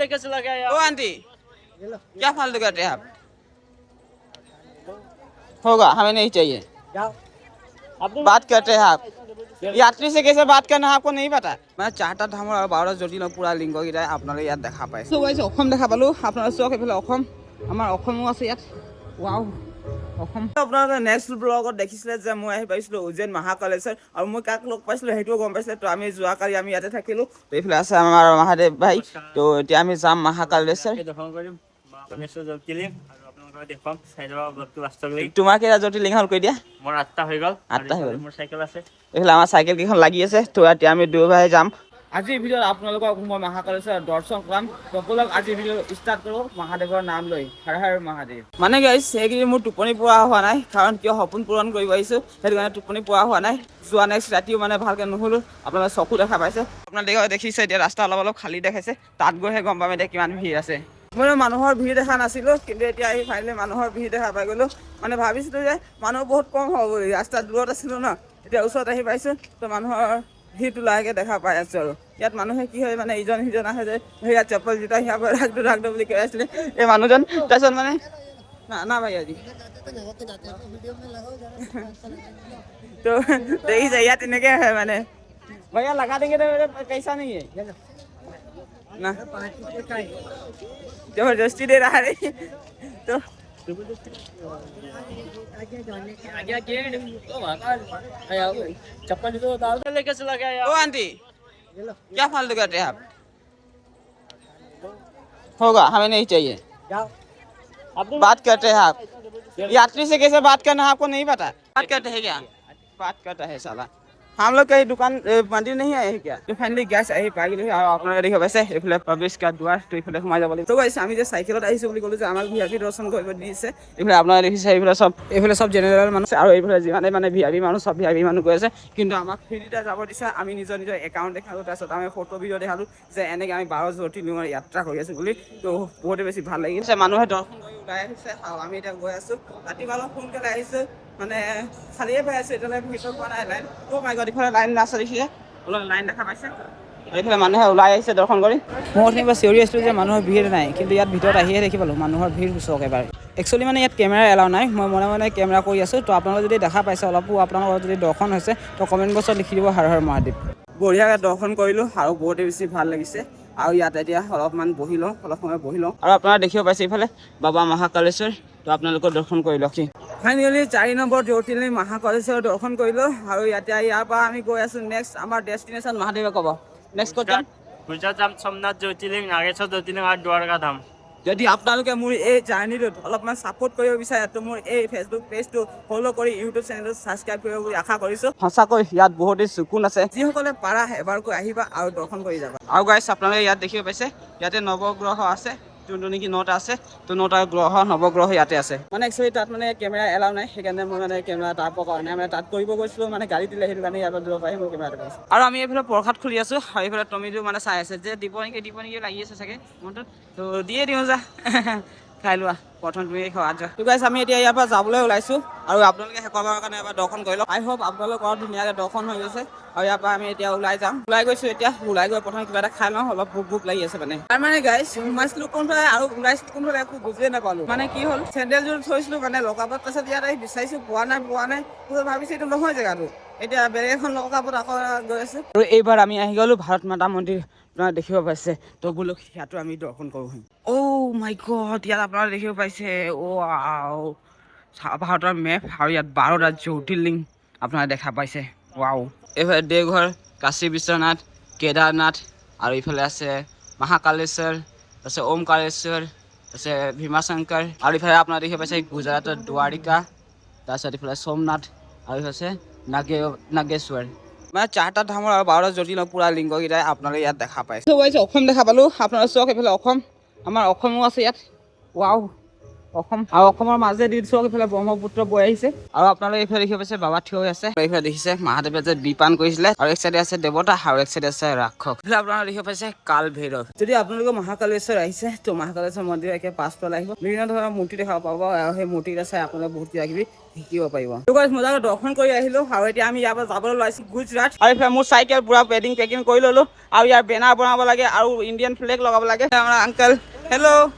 लेके चला गया यार। ओ आंटी क्या फालतू करते हैं आप? होगा, हमें नहीं चाहिए। बात करते हैं आप यात्री से कैसे बात करना है आपको नहीं पता? मैं চাৰটা ধামৰ আৰু 12টা জটিলৰ পুৰা লিংগকেইটাই আপোনালোকে ইয়াত দেখা পাইছে। চ' গাইছ অসম দেখা পালোঁ, আপোনালোকে চাওক এইফালে অসম, আমাৰ অসমো আছে ইয়াত। ৱাও অসম। আপোনালোকে নেক্সট ব্লগত দেখিছিলে যে মই আহি পাইছিলোঁ উজ্জৈন মহাকালেশ্বৰ, আৰু মই কাক লগ পাইছিলোঁ সেইটোও গম পাইছিলে। তো আমি যোৱাকালি আমি ইয়াতে থাকিলোঁ। তো এইফালে আছে আমাৰ মহাদেৱ ভাই। তো এতিয়া আমি যাম মহাকালেশ্বৰ। তোমাৰ কেইটা জ্যোতিৰ্লিংগ হ'ল কৈ দিয়া? মোৰ 8টা হৈ গ'ল। 8টা হৈ গ'ল। মোৰ চাইকেল আছে। এইফালে আমাৰ চাইকেল কেইখন লাগি আছে। তো এতিয়া আমি দুই ভাই যাম। আজিৰ ভিডিঅ'ত আপোনালোকক মই মহাকালেশ্বৰ দৰ্শন কৰাম। তো বলক আজিৰ ভিডিঅ' ষ্টাৰ্ট কৰোঁ মহাদেৱৰ নাম লৈ। হৰ হৰ মহাদেৱ। মানে গাইছ সেইকেইদিন মোৰ টোপনি পোৱা হোৱা নাই, কাৰণ কিয় সপোন পূৰণ কৰিব আহিছোঁ, সেইটো কাৰণে টোপনি পোৱা হোৱা নাই। যোৱা নেক্সট ৰাতিও মানে ভালকৈ নুশুলোঁ। আপোনালোকে চকু দেখা পাইছে। আপোনালোকে দেখিছে এতিয়া ৰাস্তা অলপ খালী দেখাইছে। তাত গৈহে গম পাম এতিয়া কিমান ভিৰ আছে। মই মানুহৰ ভিৰ দেখা নাছিলোঁ, কিন্তু এতিয়া আহি ফাইনেলি মানুহৰ ভিৰ দেখা পাই গ'লোঁ। মানে ভাবিছিলোঁ যে মানুহ বহুত কম হ'ব বুলি, ৰাস্তা দূৰত আছিলোঁ ন, এতিয়া ওচৰত আহি পাইছোঁ। তো মানুহৰ ভিৰটো লাহেকৈ দেখা পাই আছোঁ। আৰু ইয়াত মানুহে কি হয় মানে ইজন সিজন আহে যে সেয়া চপ্পল জোতা সিয়াৰ পৰা ৰাখ দো বুলি কৈ আছিলে এই মানুহজন। তাৰপিছত মানে না ভাই আজি তো দেখিছে ইয়াত তেনেকৈ আহে মানে भैया लगा देंगे तो पैसा नहीं है ना, जबरदस्ती दे रहा है तो चप्पल तो डाल लेके चला गया यार। ओ आंटी क्या फालतू करते हैं आप? होगा, हमें नहीं चाहिए। बात करते हैं आप यात्री से कैसे बात करना है आपको नहीं पता? बात करते हैं क्या? बात करता है साला। हम लोग कहीं दुकान मंदिर नहीं आए हैं क्या? तो फाइनली गैस আহি পাই গ'লো। আৰু আপোনালোকে দেখিব পাইছে এইফালে প্ৰৱেশ দ্বাৰ, তো এইফালে সোমাই যাব লাগিব। তো গাইছ আমি যে চাইকেলত আহিছোঁ বুলি ক'লো যে আমাক ভিআইপি দৰ্শন কৰিব দিছে। এইফালে আপোনালোকে দেখিছে এইফালে চব জেনেৰেল মানুহ আৰু এইফালে যিমানে মানে ভিআইপি মানুহ চব ভিআইপি মানুহ গৈ আছে। কিন্তু আমাক ফ্ৰীতে যাব দিছে। আমি নিজৰ একাউণ্ট দেখালোঁ, তাৰপিছত আমি ফটো ভিডিঅ' দেখালোঁ যে এনেকৈ আমি 12 জ্যোতিৰ্লিংগৰ যাত্ৰা কৰি আছোঁ বুলি। তো বহুতে বেছি ভাল লাগিছে। মানুহে দৰ্শন কৰি ওলাই আহিছে আৰু আমি এতিয়া গৈ আছোঁ। ৰাতিপুৱা অলপ সোনকালে আহিছোঁ, মানে খালিয়ে পাই আছোঁ, এতিয়ালৈ ভিতৰত পোৱা নাই লাইন। অ' মাই গড, এইফালে লাইন আছে দেখিছে, অলপ লাইন দেখা পাইছে। এইফালে মানুহে ওলাই আহিছে দৰ্শন কৰি। মই অথনিৰ চিঞৰি আছিলোঁ যে মানুহৰ ভিৰ নাই, কিন্তু ইয়াত ভিতৰত আহিয়ে দেখি পালোঁ মানুহৰ ভিৰ চাওক এবাৰ। একচুৱেলি মানে ইয়াত কেমেৰা এলাও নাই, মই মনে মনে কেমেৰা কৰি আছোঁ। তো আপোনালোকে যদি দেখা পাইছে অলপো আপোনালোকৰ যদি দৰ্শন হৈছে তো কমেণ্ট বক্সত লিখি দিব হৰ হৰ মহাদেৱ। বঢ়িয়াকৈ দৰ্শন কৰিলোঁ আৰু বহুতে বেছি ভাল লাগিছে। আৰু ইয়াত এতিয়া অলপমান বহি লওঁ, অলপ সময় বহি লওঁ। আৰু আপোনাৰা দেখিব পাইছে এইফালে বাবা মহাকালেশ্বৰ। তো আপোনালোকৰ দৰ্শন কৰি লওক। ফাইনেলি 4 নম্বৰ জ্যোতিৰ্লিংগ মহাকালেশ্বৰ দৰ্শন কৰিলোঁ। আৰু ইয়াৰ পৰা আমি গৈ আছোঁ নেক্সট আমাৰ ডেষ্টিনেশ্যন। মহাদেৱে ক'ব নেক্সট ক'ত যাম? গুজৰাট যাম, সোমনাথ জ্যোতিৰ্লিংগ, নাগেশ্বৰ জ্যোতিৰ্লিংগ আৰু দ্বাৰকা ধাম। যদি আপোনালোকে মোৰ এই জাৰ্ণিটোত অলপমান ছাপোৰ্ট কৰিব বিচাৰে তো মোৰ এই ফেচবুক পেজটো ফ'ল' কৰি ইউটিউব চেনেলটো ছাবস্ক্ৰাইব কৰিব বুলি আশা কৰিছোঁ। সঁচাকৈ ইয়াত বহুতেই চকুন আছে। যিসকলে পাৰা এবাৰকৈ আহিবা আৰু দৰ্শন কৰি যাবা। আৰু গাইছ আপোনালোকে ইয়াত দেখিব পাইছে ইয়াতে নৱগ্ৰহ আছে, যোনটো নেকি 9টা আছে। তো 9টা গ্ৰহ নৱগ্ৰহ ইয়াতে আছে। মানে একচুৱেলি তাত মানে কেমেৰা এলাও নাই, সেইকাৰণে মই মানে কেমেৰা তাৰ কাৰণে মানে তাত কৰিব গৈছিলোঁ, মানে গাড়ী দিলে সেইটো কাৰণে ইয়াৰ পৰা দিব পাৰি মই কেমেৰাটো পাইছোঁ। আৰু আমি এইফালে প্ৰসাদ খুলি আছোঁ, আৰু এইফালে টমিটো মানে চাই আছে যে দিব নেকি লাগি আছে চাগে মনটোত। তো দিয়ে দিওঁ যা খাই লোৱা, প্ৰথম তুমি খোৱা যোৱা। তো গাইছ আমি এতিয়া ইয়াৰ পৰা যাবলৈ ওলাইছোঁ, আৰু আপোনালোকে শেষবাৰৰ কাৰণে এবাৰ দৰ্শন কৰি লওক। আই হোপ আপোনালোকৰ ধুনীয়াকৈ দৰ্শন হৈ গৈছে। আৰু ইয়াৰ পৰা আমি এতিয়া ওলাই যাম, ওলাই গৈছোঁ। এতিয়া ওলাই গৈ প্ৰথমে কিবা এটা খাই লওঁ, অলপ ভোক লাগি আছে মানে। তাৰ মানে গাইছ সোমাইছিলোঁ কোনফালে আৰু ওলাইছিলোঁ কোনফালে একো বুজিয়ে নাপালোঁ। মানে কি হ'ল চেণ্ডেলযোৰ থৈছিলোঁ মানে লকাপত, তাৰপিছত ইয়াত আহি বিচাৰিছোঁ পোৱা নাই। ভাবিছোঁ এইটো নহয় জেগাটো, এতিয়া বেলেগ এখন লকাপত আকৌ গৈ আছোঁ। আৰু এইবাৰ আমি আহি গ'লোঁ ভাৰত মাতা মন্দিৰ। আপোনাৰা দেখিব পাইছে তো বোলো ইয়াতো আমি দৰ্শন কৰোঁ। অ' মাই গড, ইয়াত আপোনাৰা দেখিব পাইছে ৱাও ভাৰতৰ মেপ, আৰু ইয়াত 12টা জ্যোতিৰ্লিংগ আপোনাৰা দেখা পাইছে। ৱাও, এইফালে দেওঘৰ, কাশী বিশ্বনাথ, কেদাৰনাথ, আৰু ইফালে আছে মহাকালেশ্বৰ, তাৰপিছত ওমকাৰেশ্বৰ, তাৰপিছত ভীমাশংকৰ, আৰু ইফালে আপোনাৰা দেখিব পাইছে গুজৰাটৰ দ্বাৰিকা, তাৰপিছত ইফালে সোমনাথ, আৰু আছে নাগেশ্বৰ। মানে 4টা ধামৰ আৰু 12টা জ্যোতিৰ্লিংগ পুৰা লিংগকেইটাই আপোনালোকে ইয়াত দেখা পাইছে। অসম দেখা পালোঁ, আপোনাৰা চাওক এইফালে অসম, আমাৰ অসমো আছে ইয়াত। ৱাও অসম, আৰু অসমৰ মাজেদি চাওক এইফালে ব্ৰহ্মপুত্ৰ বৈ আহিছে। আৰু আপোনালোকে এইফালে দেখিব পাইছে বাবা থিয় হৈ আছে। এইফালে দেখিছে মহাদেৱে যে বিপান কৰিছিলে, আৰু এক চাইডে আছে দেৱতা আৰু এক চাইডে আছে ৰাক্ষস। এইফালে আপোনালোকে দেখিব পাইছে কাল ভৈৰৱ। যদি আপোনালোকে মহাকালেশ্বৰ আহিছে তো মহাকালেশ্বৰ মন্দিৰ একে পাছফালে আহিব, বিভিন্ন ধৰণৰ মূৰ্তি দেখা পাব, আৰু সেই মূৰ্তিকেইটা চাই আপোনালোকে বহুত কিবা কিবি শিকিব পাৰিব। মজাকৈ দৰ্শন কৰি আহিলোঁ আৰু এতিয়া আমি ইয়াৰ পৰা যাবলৈ ওলাইছোঁ গুজৰাট। আৰু এইফালে মোৰ চাইকেল পুৰা পেকিং কৰি ল'লোঁ আৰু ইয়াৰ বেনাৰ বনাব লাগে আৰু ইণ্ডিয়ান ফ্লেগ লগাব লাগে। আমাৰ अंकल हेलो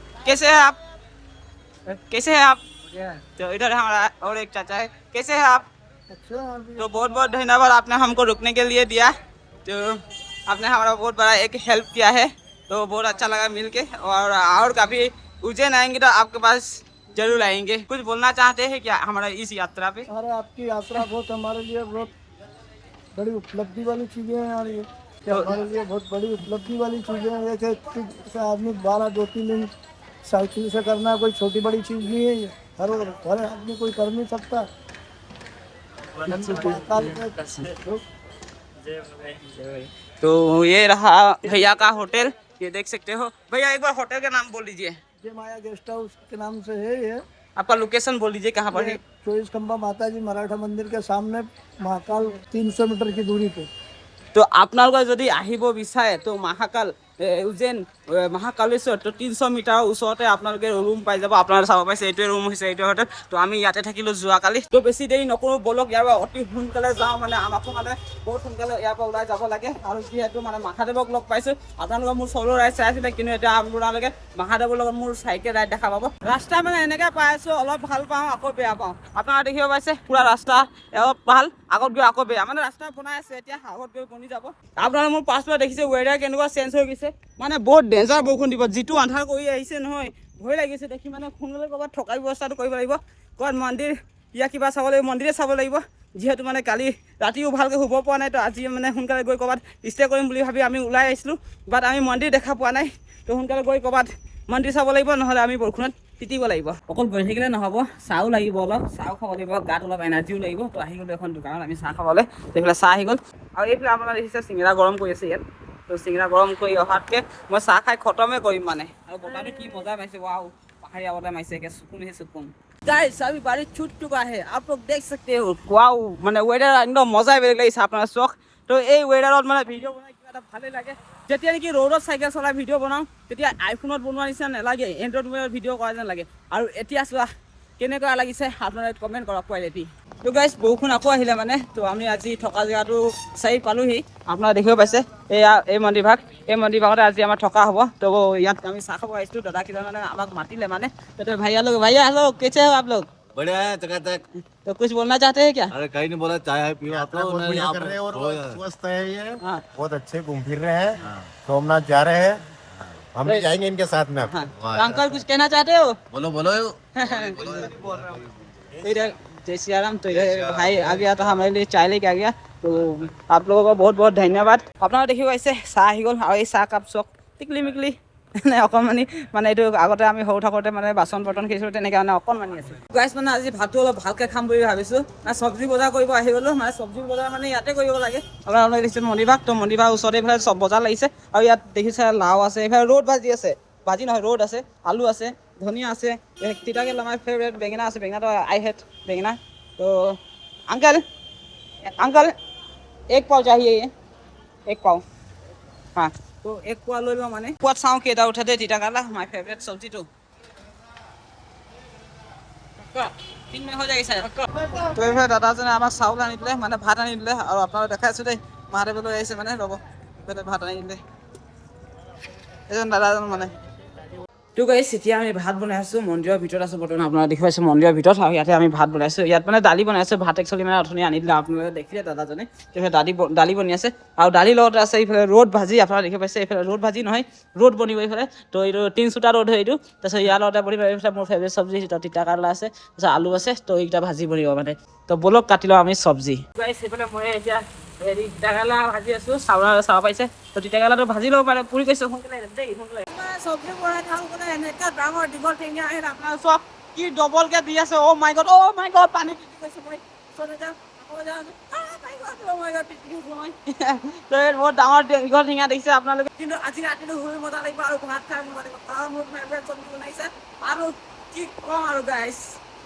कैसे हैं आप तो इधर हमारा और एक चाचा है कैसे हैं आप तो बहुत बहुत धन्यवाद आपने हमको रुकने के लिए दिया तो आपने हमारा बहुत बड़ा एक हेल्प किया है तो बहुत अच्छा लगा मिल के और कभी उज्जैन आएंगे तो आपके पास जरूर आएंगे। कुछ बोलना चाहते हैं क्या हमारा इस यात्रा पे? अरे आपकी यात्रा बहुत हमारे लिए बहुत बड़ी उपलब्धि वाली चीज़ें हैं यार ये हमारे लिए बहुत बड़ी उपलब्धि वाली चीज़ें हैं। जैसे आदमी 12-2-3 दिन साइकिल से करना कोई छोटी बड़ी चीज़ नहीं है ये हर आदमी कोई कर नहीं सकता। तो ये रहा भैया का होटल, ये देख सकते हो। भैया एक बार होटल का नाम बोल दीजिए। ये माया गेस्ट हाउस के नाम से है ये। आपका लोकेशन बोल दीजिए कहाँ पर है? 24 खंबा माता जी मराठा मंदिर के सामने महाकाल 300 मीटर की दूरी पे। तो আপোনালোকে যদি আহিব বিচাৰে তো মহাকাল উজ্জৈন মহাকালেশ্বৰ তো 300 মিটাৰৰ ওচৰতে আপোনালোকে ৰুম পাই যাব। আপোনালোকে চাব পাইছে এইটোৱে ৰুম হৈছে এইটো হোটেল। তো আমি ইয়াতে থাকিলোঁ যোৱাকালি। তো বেছি দেৰি নকৰোঁ ব'লক ইয়াৰ পৰা অতি সোনকালে যাওঁ মানে আমাকো মানে বহুত সোনকালে ইয়াৰ পৰা ওলাই যাব লাগে আৰু যিহেতু মানে মহাদেৱক লগ পাইছোঁ। আপোনালোকে মোৰ চলো ৰাইড চাই আছিলে কিন্তু এতিয়া আপোনালোকে মহাদেৱৰ লগত মোৰ চাইকেল ৰাইড দেখা পাব। ৰাস্তা মানে এনেকৈ পাই আছোঁ অলপ ভাল পাওঁ আকৌ বেয়া পাওঁ। আপোনালোকে দেখিব পাইছে পুৰা ৰাস্তা অলপ ভাল আগত গৈ আকৌ বেয়া মানে ৰাস্তা বনাই আছে এতিয়া আগত গৈ বনি যাব। আপোনালোকে মোৰ পাছফালে দেখিছে ৱেডাৰ কেনেকুৱা চেঞ্জ হৈ গৈছে মানে বহুত ডেঞ্জাৰ বৰষুণ দিব। যিটো আন্ধাৰ কৰি আহিছে নহয় ভয় লাগিছে দেখি মানে সোনকালে ক'ৰবাত থকাৰ ব্যৱস্থাটো কৰিব লাগিব। ক'ৰবাত মন্দিৰ ইয়াৰ কিবা চাব লাগিব মন্দিৰে চাব লাগিব যিহেতু মানে কালি ৰাতিও ভালকৈ শুব পৰা নাই। তো আজি মানে সোনকালে গৈ ক'ৰবাত ষ্টে কৰিম বুলি ভাবি আমি ওলাই আহিছিলোঁ বাট আমি মন্দিৰ দেখা পোৱা নাই। তো সোনকালে গৈ ক'ৰবাত মন্দিৰ চাব লাগিব নহ'লে আমি বৰষুণত তিতিব লাগিব। অকল গৈ থাকিলে নহ'ব চাহো লাগিব অলপ চাহো খাব লাগিব গাত অলপ এনাৰ্জিও লাগিব। তো আহি গ'লোঁ এখন দোকানত আমি চাহ খাবলৈ এইফালে চাহ আহি গ'ল আৰু এইফালে আপোনাৰ দেখিছে চিঙৰা গৰম কৰি আছে ইয়াত। তো চিঙৰা গৰম কৰি অহাতকৈ মই চাহ খাই খতমে কৰিম মানে আৰু বতাহটো কি মজা মাৰিছে ৱাও পাহাৰীয়া বতাহ মাৰিছে একে सुकून ही सुकून। गाइस अभी बारिश छूट चुका है आप लोग देख सकते हो वाओ মানে ওয়েদার একদম মজাই বেলেগ লাগিছে আপোনাৰ চখ। তো এই ওয়েদাৰত মানে ভিডিঅ' বনাই কিবা এটা ভালেই লাগে। যেতিয়া নেকি ৰ'দত চাইকেল চলাই ভিডিঅ' বনাওঁ তেতিয়া আইফোনত বনোৱা নিচিনা নালাগে এণ্ড্ৰইড মোবাইলত ভিডিঅ' কৰা যেন লাগে। আৰু এতিয়া চোৱা কেনেকুৱা লাগিছে আপোনালোকে কমেণ্ট কৰক কোৱালিটি। তো গাইছ বৰষুণ আকৌ আহিলে মানে তো আমি আজি থকা জেগাটো চাই পালোহি। আপোনালোকে দেখিব পাইছে এয়া এই মন্দিৰভাগ এই মন্দিৰভাগতে আজি আমাৰ থকা হ'ব। তো ইয়াত আমি চাহ খাব আহিছিলোঁ দাদা কেইজন মানে আমাক মাতিলে মানে তো भैया हेलो कैसे हो आप लोग? बढ़िया है चकाचक। तो कुछ बोलना चाहते हैं क्या? अरे कहीं नहीं बोला चाय है पियो आप लोग बढ़िया कर रहे हैं और स्वस्थ है ये हाँ। बहुत अच्छे घूम फिर रहे हैं सोमनाथ जा रहे हैं हम भी जाएंगे इनके साथ में हाँ। तो अंकल कुछ कहना चाहते हो? बोलो बोलो इधर जय श्री राम। तो इधर भाई आ गया तो हमारे लिए चाय लेके आ गया। तो आप लोगों को बहुत बहुत धन्यवाद। আপোনালোকে দেখিব আহিছে চাহ আহি গ'ল আৰু এই চাহ কাপ চক টিকলি মিকলি মানে অকণমানি মানে এইটো আগতে আমি সৰু থাকোঁতে মানে বাচন বৰ্তন খেলিছিলোঁ তেনেকৈ মানে অকণমানি আছে। গাইছ মানে আজি ভাতটো অলপ ভালকৈ খাম বুলি ভাবিছোঁ মানে চব্জি বজাৰ কৰিব আহি গ'লোঁ মানে চব্জি বজাৰ মানে ইয়াতে কৰিব লাগে। আপোনালোকে দেখিছে মন্দিৰভাগ তো মন্দিৰভাগ ওচৰতে এইফালে চব বজাৰ লাগিছে আৰু ইয়াত দেখিছে লাও আছে এইফালে ৰ'দ ভাজি আছে ভাজি নহয় ৰ'দ আছে আলু আছে ধনিয়া আছে তিতাকেৰেলা আমাৰ ফেভৰেট বেঙেনা আছে বেঙেনাটো আই হেট बेंगना। तो अंकल एक पाव चाहिए ये एक पाव हाँ तो एक पाव ले लो मैंने पाव चाव केटा उठा दे तीता काला माय फेवरेट सब्जी तो 3 में हो जाएगी सर। तो এইফালে দাদাজনে আমাক চাউল আনি দিলে মানে ভাত আনি দিলে আৰু আপোনালোকে দেখাই আছোঁ দেই মহাদেৱলৈ আহিছে মানে ৰ'ব এইফালে ভাত আনি দিলে এজন দাদাজন মানে। তো গাইছ এতিয়া আমি ভাত বনাই আছোঁ মন্দিৰৰ ভিতৰত আছোঁ বৰ্তমান আপোনালোকে দেখি পাইছে মন্দিৰৰ ভিতৰত আৰু ইয়াতে আমি ভাত বনাইছোঁ। ইয়াত মানে দালি বনাইছোঁ ভাত একচুৱেলি মানে অথনি আনি দিলে আপোনালোকে দেখিলে দাদাজনে এইফালে দালি বনি আছে আৰু দালিৰ লগতে আছে এইফালে ৰ'দ ভাজি আপোনালোকে দেখি পাইছে এইফালে ৰ'দ ভাজি নহয় ৰ'দ বনিব এইফালে। তো এইটো 3 চুটা ৰ'দ হয় এইটো তাৰপিছত ইয়াৰ লগতে বনিব এইফালে মোৰ ফেভৰেট চব্জি তিতা কেৰেলা আছে তাৰপিছত আলু আছে তো এইকেইটা ভাজি বনিব মানে। তো বলক কাটি লওঁ আমি চব্জি। গাইছ সেইফালে মই এতিয়া হেৰি তিতা কেৰেলা ভাজি আছোঁ চাব পাইছে তো তিতা কেৰেলাটো ভাজি ল'ব পাৰে পুৰি কৈছোঁ সোনকালে দেই সোনকালে চব্জি বনাই থাকোঁ মানে এনেকৈ ডাঙৰ দীঘল টেঙা আহিলে আপোনাৰ চব কি ডবলকৈ দি আছে অ' মাই গড পানী পিটি গৈছোঁ মই বহুত ডাঙৰ দীঘল টেঙা দেখিছে আপোনালোকে কিন্তু আজি ৰাতিটো শুই মজা লাগিব আৰু ভাত খাই মজা লাগিব মোৰ ফেভৰেট চব্জি বনাইছে আৰু কি কম আৰু গাইছ।